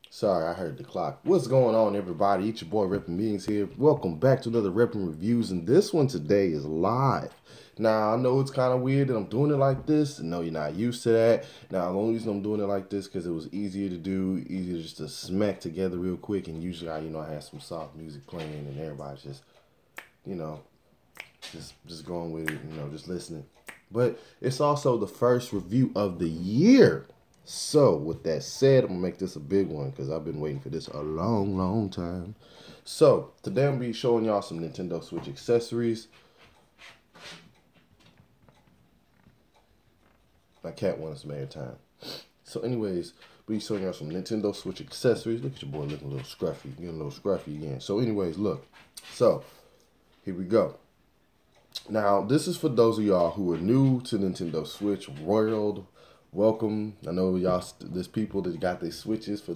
Sorry, I heard the clock. What's going on, everybody? It's your boy RePPiN here. Welcome back to another RePPiN Reviews, and this one today is live. Now, I know it's kind of weird that I'm doing it like this. No, you're not used to that. Now, the only reason I'm doing it like this because it was easier to do, easier just to smack together real quick. And usually, I have some soft music playing, and everybody's just, you know, just going with it, just listening. But it's also the first review of the year. So with that said, I'm gonna make this a big one because I've been waiting for this a long time. So today I'm gonna be showing y'all some Nintendo Switch accessories. My cat wanted some airtime. So anyways, be showing y'all some Nintendo Switch accessories. Look at your boy looking a little scruffy, getting a little scruffy again. So anyways, look. So here we go. Now, this is for those of y'all who are new to Nintendo Switch World. Welcome. I know y'all, there's people that got their Switches for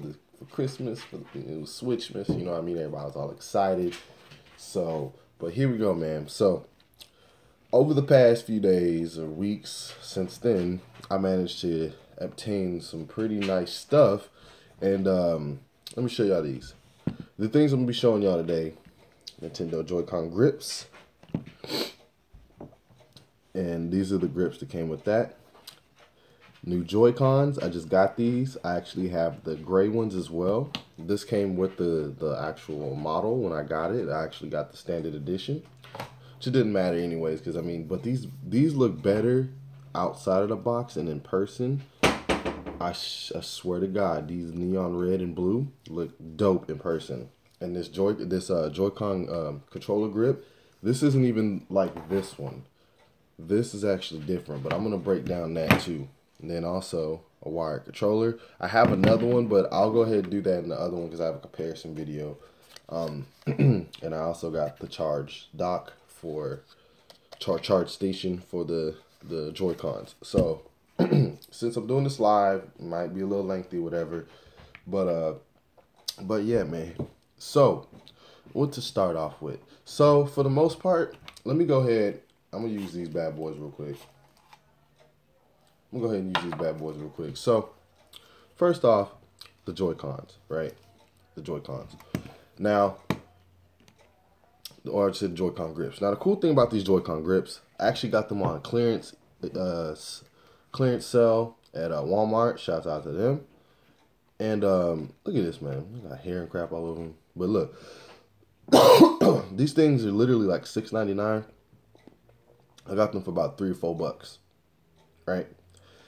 Christmas, it was Switchmas, you know what I mean? Everybody was all excited. So, but here we go, man. So, over the past few days or weeks since then, I managed to obtain some pretty nice stuff. And let me show y'all these. The things I'm going to be showing y'all today, Nintendo Joycon grips. And these are the grips that came with that. New Joycons, I just got these. I actually have the gray ones as well. This came with the actual model when I got it. I actually got the standard edition, which it didn't matter anyways, because I mean, but these look better outside of the box and in person. I swear to God, these neon red and blue look dope in person. And this Joycon controller grip, this isn't even like this one. This is actually different, but I'm gonna break down that too. And then also a wired controller. I have another one, but I'll go ahead and do that in the other one because I have a comparison video. And I also got the charge dock for charge station for the Joy-Cons. So since I'm doing this live, it might be a little lengthy, whatever. But yeah, man. So what to start off with? So for the most part, let me go ahead. I'm gonna use these bad boys real quick. I'm gonna go ahead and use these bad boys real quick. So, first off, the Joy-Cons, right? The Joy-Cons. Now, or I said Joy-Con grips. Now, the cool thing about these Joy-Con grips, I actually got them on clearance sale at Walmart. Shouts out to them. And look at this, man. I got hair and crap all over them. But look, these things are literally like $6.99. I got them for about $3 or $4, right?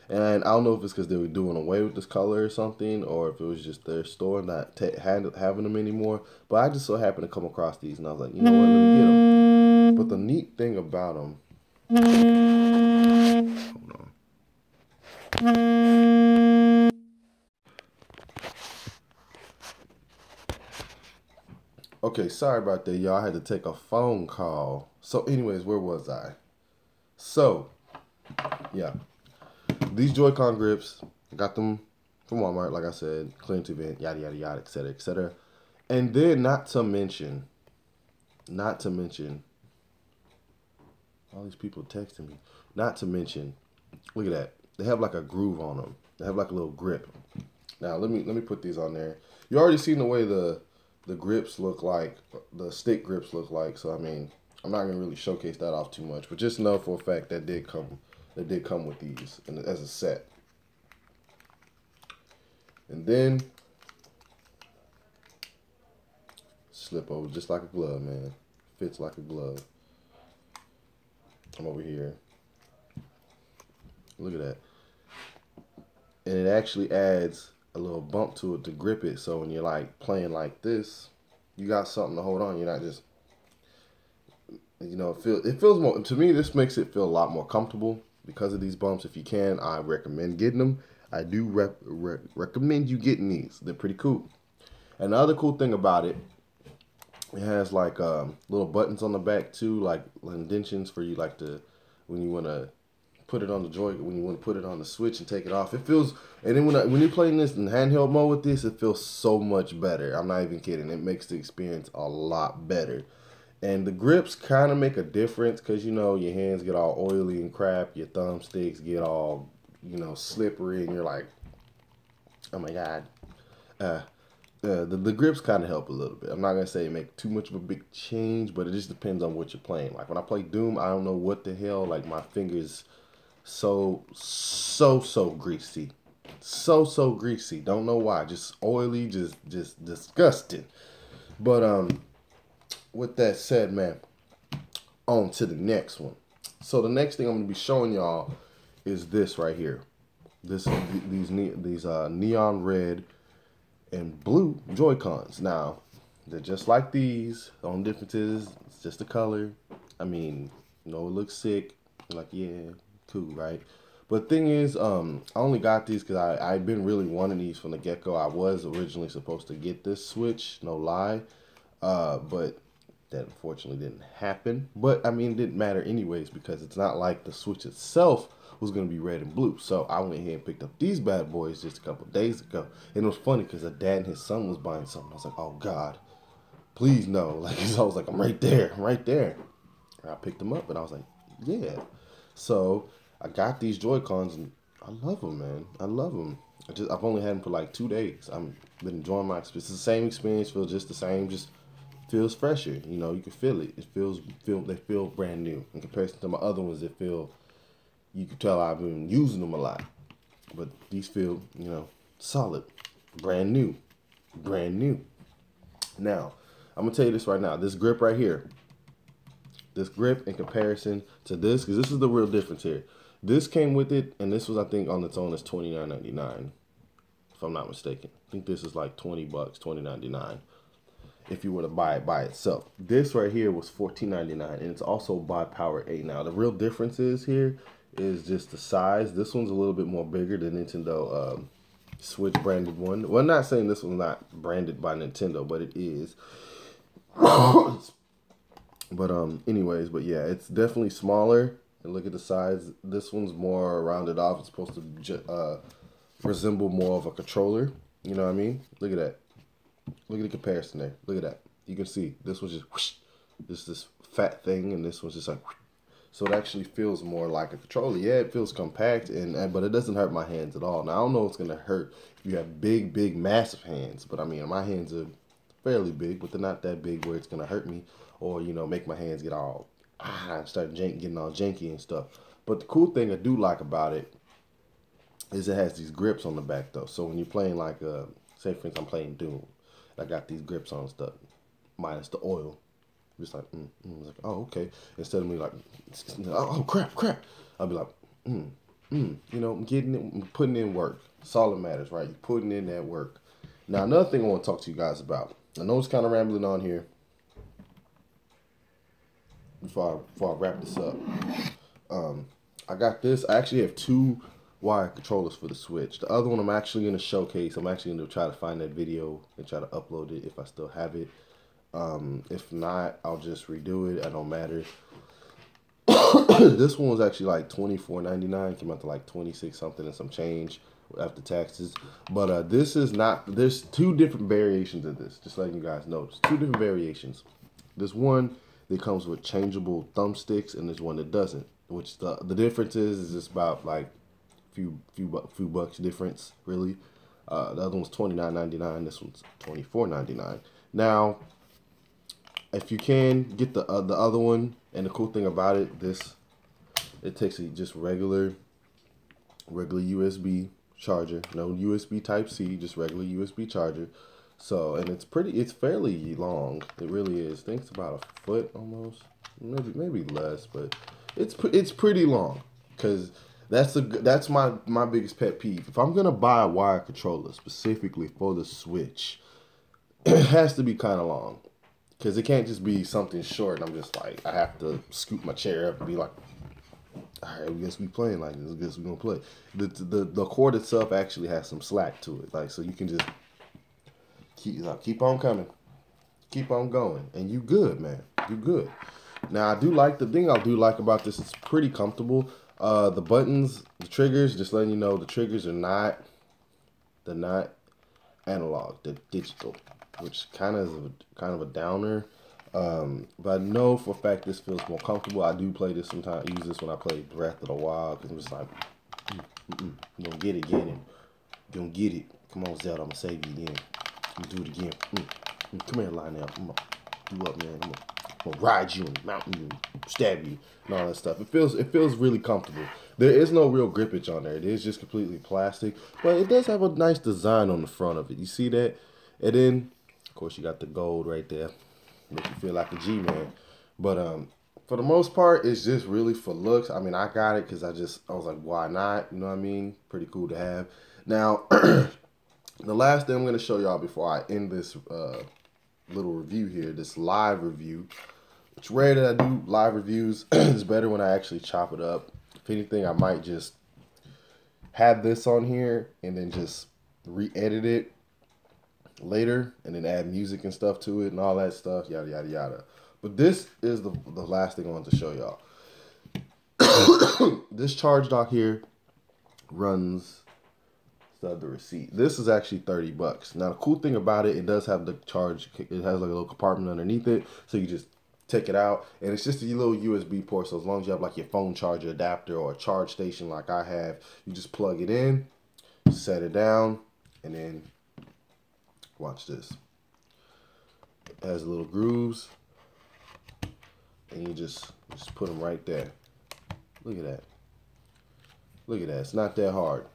And I don't know if it's because they were doing away with this color or something, or if it was just their store not having them anymore. But I just so happened to come across these, and I was like, you know what, let me get them. But the neat thing about them, hold on. Okay, sorry about that, y'all. I had to take a phone call. So anyways, where was I? So, yeah. These Joy-Con grips, I got them from Walmart, like I said, clearance event, yada, yada, yada, etc., etc. And then, not to mention, all these people texting me, not to mention, look at that. They have like a groove on them. They have like a little grip. Now, let me put these on there. You already seen the way the grips look like, the stick grips look like, so I mean, I'm not going to really showcase that off too much, but just know for a fact that did come with these as a set. And then slip over just like a glove, man. Fits like a glove. I'm over here. Look at that. And it actually adds a little bump to it to grip it, so when you're like playing like this, you got something to hold on. You're not just, it feels more, to me, this makes it feel a lot more comfortable because of these bumps. If you can, I recommend getting them. I do recommend you getting these. They're pretty cool. And the other cool thing about it, it has like little buttons on the back too, like indentions for you like to, when you want to put it on the when you want to put it on the Switch and take it off. It feels, and then when you're playing this in handheld mode with this, it feels so much better. I'm not even kidding. It makes the experience a lot better. And the grips kind of make a difference because, your hands get all oily and crap. Your thumbsticks get all, slippery. And you're like, oh, my God. the grips kind of help a little bit. I'm not gonna say make too much of a big change, but it just depends on what you're playing. Like when I play Doom, I don't know what the hell. Like my fingers, so greasy, so greasy. Don't know why. Just oily, just disgusting. But with that said, man, on to the next one. So the next thing I'm gonna be showing y'all is this right here. These neon red and blue Joy-Cons. Now, they're just like these. The only difference is it's just the color. I mean, you know, it looks sick. You're like, yeah, cool, right? But the thing is, I only got these because I've been really wanting these from the get-go. I was originally supposed to get this Switch, no lie. But that unfortunately didn't happen. But, I mean, it didn't matter anyways because it's not like the Switch itself was going to be red and blue. So I went ahead and picked up these bad boys just a couple of days ago. And it was funny because a dad and his son was buying something. I was like, oh God, please no. Like, I was like, I'm right there, right there. And I picked them up and I was like, yeah. So I got these Joy-Cons and I love them, man. I love them. I've only had them for like 2 days. I've been enjoying my experience. It's the same experience, feels just the same, just feels fresher. You know, you can feel it. They feel brand new in comparison to my other ones that feel. You can tell I've been using them a lot. But these feel, you know, solid. Brand new. Brand new. Now, I'm going to tell you this right now. This grip right here. This grip in comparison to this, because this is the real difference here. This came with it, and this was, I think, on its own is $29.99. If I'm not mistaken. I think this is like $20, $20.99. If you were to buy it by itself. This right here was $14.99, and it's also by Power 8. Now, the real difference is here is just the size. This one's a little bit more bigger than Nintendo Switch branded one. Well, I'm not saying this one's not branded by Nintendo, but it is. But anyways, but yeah, it's definitely smaller. And look at the size. This one's more rounded off. It's supposed to resemble more of a controller. You know what I mean? Look at that. Look at the comparison there. Look at that. You can see this was just whoosh, this fat thing, and this was just like whoosh. So it actually feels more like a controller. Yeah, it feels compact, but it doesn't hurt my hands at all. Now, I don't know what's going to hurt if you have big, massive hands. But, I mean, my hands are fairly big, but they're not that big where it's going to hurt me or, you know, make my hands get all, start getting all janky and stuff. But the cool thing I do like about it is it has these grips on the back, though. So when you're playing, like, say, for instance, I'm playing Doom. I got these grips on and stuff, minus the oil. Just like, like, oh, okay. Instead of me like, oh, crap. I'll be like, you know, I'm getting it, I'm putting in work. That's all that matters, right? You're putting in that work. Now, another thing I want to talk to you guys about. I know it's kind of rambling on here. Before I wrap this up. I got this. I actually have 2 wire controllers for the Switch. The other one I'm actually going to showcase. I'm actually going to try to find that video and try to upload it if I still have it. If not, I'll just redo it. It don't matter. This one was actually like $24.99. Came out to like 26 something and some change after taxes. But this is not. There's 2 different variations of this. Just letting you guys know. There's 2 different variations. There's one that comes with changeable thumbsticks, and there's one that doesn't. Which the difference is just about like few bucks difference really. The other one's $29.99. This one's $24.99. Now, if you can get the other one, and the cool thing about it, it takes a just regular USB charger, no USB Type C, just regular USB charger. So, and it's fairly long. It really is. I think it's about a foot almost, maybe less, but it's pretty long. Cause that's my biggest pet peeve. If I'm gonna buy a wire controller specifically for the Switch, it has to be kind of long. Because it can't just be something short and I'm just like, I have to scoop my chair up and be like, all right, I guess we playing like this. I guess we're going to play. The cord itself actually has some slack to it. Like, so you can just keep on coming. Keep on going. And you good, man. You good. Now, the thing I do like about this, it's pretty comfortable. The buttons, the triggers, just letting you know, the triggers are not analog. They're digital. Which kind of a downer, but I know for a fact this feels more comfortable. I do play this sometimes. Use this when I play Breath of the Wild because I'm just like, you don't get it, get it. Come on, Zelda, I'm gonna save you again. Do it again. Come here, Lionel. I'm gonna do up, man. I'm gonna ride you and mount you and stab you and all that stuff. It feels really comfortable. There is no real grippage on there. It is just completely plastic, but it does have a nice design on the front of it. You see that? And then, of course, you got the gold right there. Make you feel like a G-man. But for the most part, it's just really for looks. I mean, I got it because I was like, why not? You know what I mean? Pretty cool to have. Now, the last thing I'm going to show y'all before I end this little review here, this live review. It's rare that I do live reviews. It's better when I actually chop it up. If anything, I might just have this on here and then just re-edit it later and then add music and stuff to it and all that stuff, yada, yada, yada. But this is the last thing I wanted to show y'all. This charge dock here runs the receipt. This is actually $30. Now the cool thing about it, it does have the charge. It has like a little compartment underneath it, so you just take it out, and it's just a little USB port. So as long as you have like your phone charger adapter or a charge station like I have, you just plug it in, set it down, and then watch this. It has little grooves, and you just put them right there. Look at that. Look at that. It's not that hard.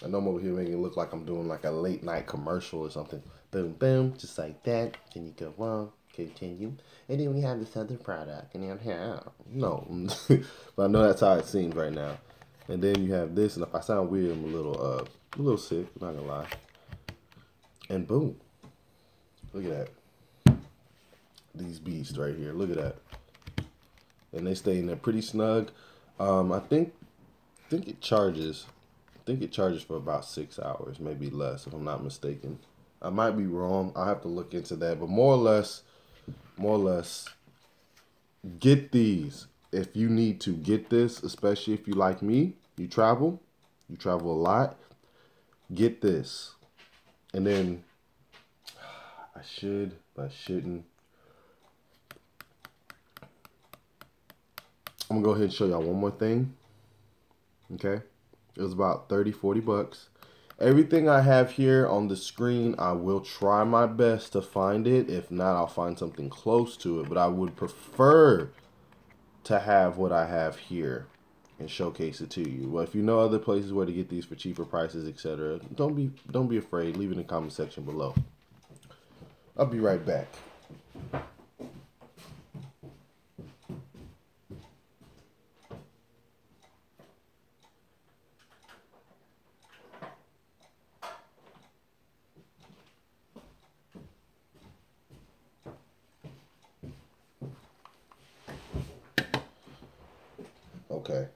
I know I'm over here making it look like I'm doing like a late night commercial or something. Boom, boom, just like that. Then you go on, continue. And then we have this other product. And then here, no. But I know that's how it seems right now. And then you have this. And if I sound weird, I'm a little sick. I'm not gonna lie. And boom. Look at that. These beasts right here. Look at that. And they stay in there pretty snug. I think it charges. I think it charges for about 6 hours, maybe less, if I'm not mistaken. I might be wrong. I'll have to look into that. But more or less, get these if you need to. Get this, especially if you like me. You travel a lot. Get this. And then I should, but I shouldn't. I'm gonna go ahead and show y'all one more thing. Okay, it was about 30-40 bucks. Everything I have here on the screen, I will try my best to find it. If not, I'll find something close to it. But I would prefer to have what I have here and showcase it to you. Well, if you know other places where to get these for cheaper prices, etc., don't be afraid. Leave it in the comment section below. I'll be right back. Okay.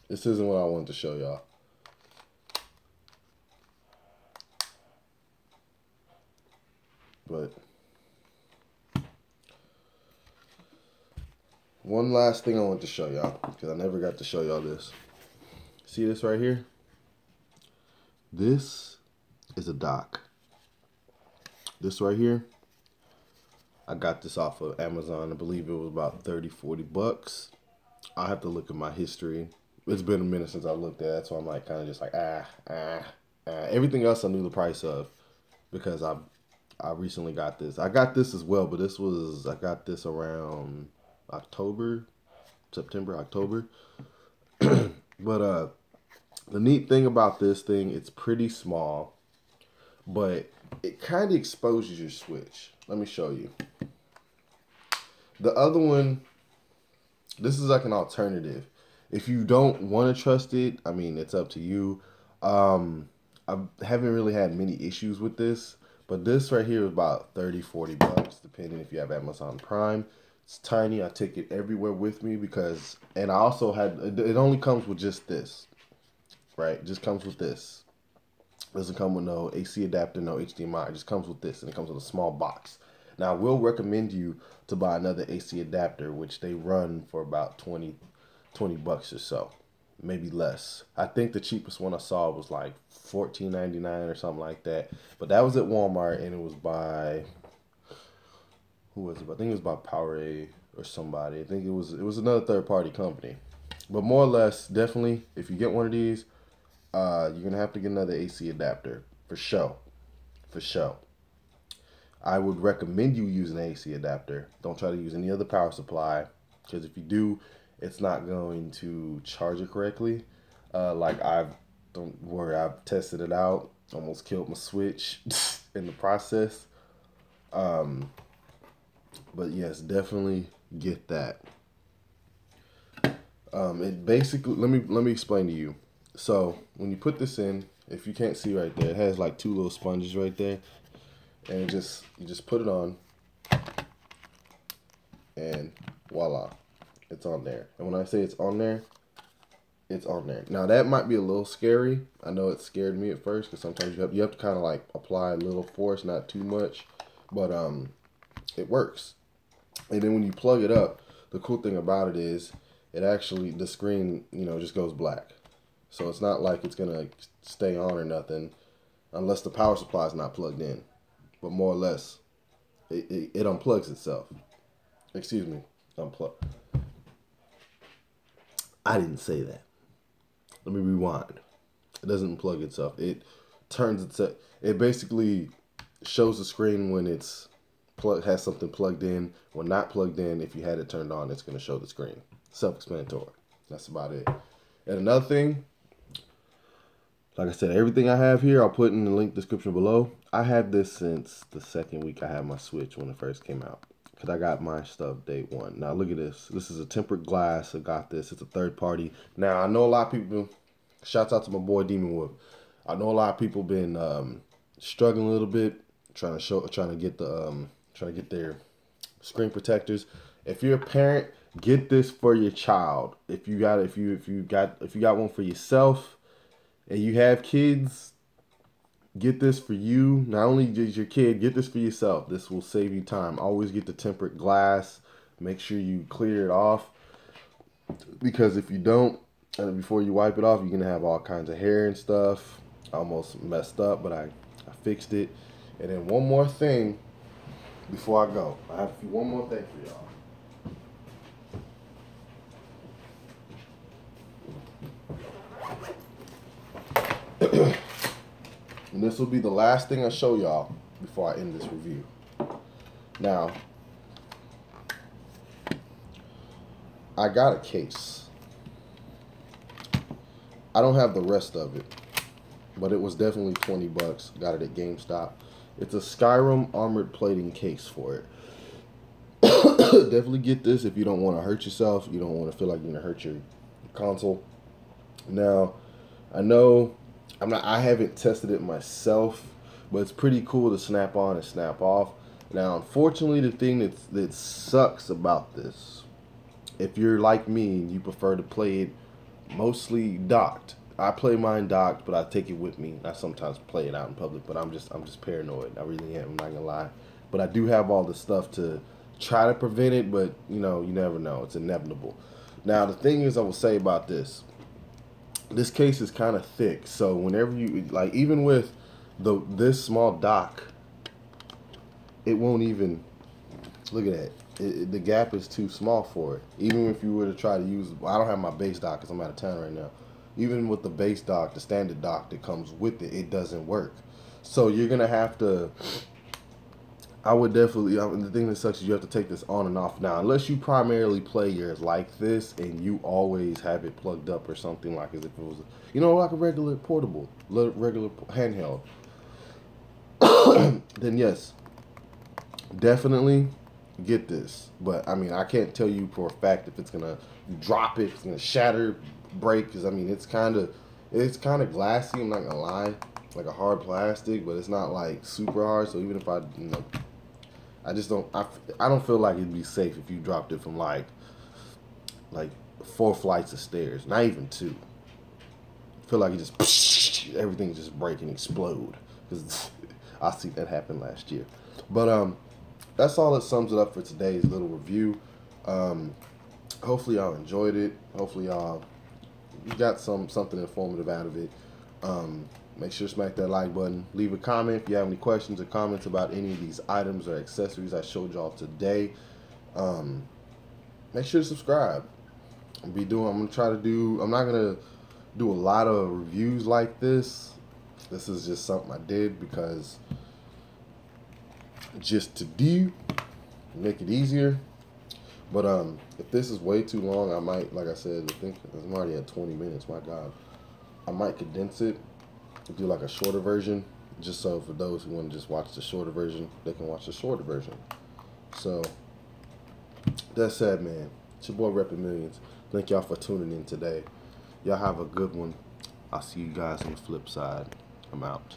This isn't what I wanted to show y'all. But one last thing I want to show y'all, because I never got to show y'all this. See this right here? This is a dock. This right here, I got this off of Amazon. I believe it was about 30-40 bucks. I'll have to look at my history. It's been a minute since I looked at it, so I'm like kind of just like everything else I knew the price of because I recently got this. I got this as well, but I got this around September, October. But the neat thing about this thing, it's pretty small, but it kind of exposes your switch. Let me show you. The other one, this is like an alternative. If you don't want to trust it, I mean, it's up to you. I haven't really had many issues with this, but this right here is about 30-40 bucks, depending if you have Amazon Prime. It's tiny. I take it everywhere with me because, and I also had, it only comes with just this, right? It just comes with this. Doesn't come with no AC adapter, no HDMI. It just comes with this, and it comes with a small box. Now, I will recommend you to buy another AC adapter, which they run for about 20 bucks or so, maybe less. I think the cheapest one I saw was like $14.99 or something like that. But that was at Walmart, and it was by, who was it? I think it was by or somebody. I think it was another third-party company. But more or less, definitely, if you get one of these, you're gonna have to get another AC adapter for sure. For sure. I would recommend you use an AC adapter. Don't try to use any other power supply, because if you do, it's not going to charge it correctly. Don't worry, I've tested it out. Almost killed my Switch in the process. But yes, definitely get that. It basically, let me explain to you. So when you put this in, if you can't see right there, it has like two little sponges right there, and you just put it on, and voila, it's on there. And when I say it's on there, it's on there. Now that might be a little scary. I know it scared me at first, because sometimes you have to kind of like apply a little force, not too much, but it works. And then when you plug it up, the cool thing about it is it actually, the screen, just goes black. So it's not like it's gonna stay on or nothing unless the power supply is not plugged in. But more or less, it unplugs itself. Excuse me, unplug. I didn't say that. Let me rewind. It doesn't unplug itself. It turns itself. It basically shows the screen when it's has something plugged in. When not plugged in, if you had it turned on, it's going to show the screen. Self-explanatory. That's about it. And another thing, like I said, everything I have here, I'll put in the link description below. I have this since the second week I had my Switch when it first came out, because I got my stuff day one. Now look at this. This is a tempered glass. I got this. It's a third party. Now I know a lot of people. Shouts out to my boy Demon Wolf. I know a lot of people been struggling a little bit, trying to get their screen protectors. If you're a parent, get this for your child. If you got one for yourself, and you have kids, get this for you. Not only just your kid, get this for yourself. This will save you time. Always get the tempered glass. Make sure you clear it off, because if you don't, and before you wipe it off, you're gonna have all kinds of hair and stuff. I almost messed up, but I fixed it. And then one more thing before I go. I have one more thing for y'all. And this will be the last thing I show y'all before I end this review. Now, I got a case. I don't have the rest of it, but it was definitely 20 bucks. Got it at GameStop. It's a Skyrim armored plating case for it. Definitely get this if you don't want to hurt yourself. You don't want to feel like you're going to hurt your console. Now, I know I haven't tested it myself, but it's pretty cool to snap on and snap off. Now, unfortunately, the thing that sucks about this, if you're like me and you prefer to play it mostly docked. I play mine docked, but I take it with me. I sometimes play it out in public, but I'm just paranoid. I really am. I'm not gonna lie. But I do have all the stuff to try to prevent it, but you never know. It's inevitable. Now the thing is, I will say about this case is kind of thick, so whenever you even with this small dock, it won't even look at that. The gap is too small for it. Even if you were to try to use, I don't have my base dock because I'm out of town right now. Even with the base dock, the standard dock that comes with it, it doesn't work. So you're gonna have to. I would definitely. The thing that sucks is you have to take this on and off now, unless you primarily play yours like this and you always have it plugged up or something, like as if it was, like a regular portable, regular handheld. Then yes, definitely get this. But I mean, I can't tell you for a fact if it's gonna drop it, it's gonna shatter, break, because I mean it's kind of glassy. I'm not gonna lie, like a hard plastic, but it's not like super hard. So even if I I don't feel like it'd be safe if you dropped it from like 4 flights of stairs, not even 2. I feel like it just everything just break and explode, because I see that happen last year. But that's all that sums it up for today's little review. Hopefully y'all enjoyed it. Hopefully y'all got something informative out of it. Make sure to smack that like button. Leave a comment if you have any questions or comments about any of these items or accessories I showed y'all today. make sure to subscribe. I'm gonna try to do. I'm not gonna do a lot of reviews like this. This is just something I did because just to do, make it easier. But if this is way too long, I might, like I said, I think I'm already at 20 minutes. My God, I might condense it, do like a shorter version, just so for those who want to just watch the shorter version, they can watch the shorter version. So that said, man, it's your boy RePPiN Millions. Thank y'all for tuning in today. Y'all have a good one. I'll see you guys on the flip side. I'm out.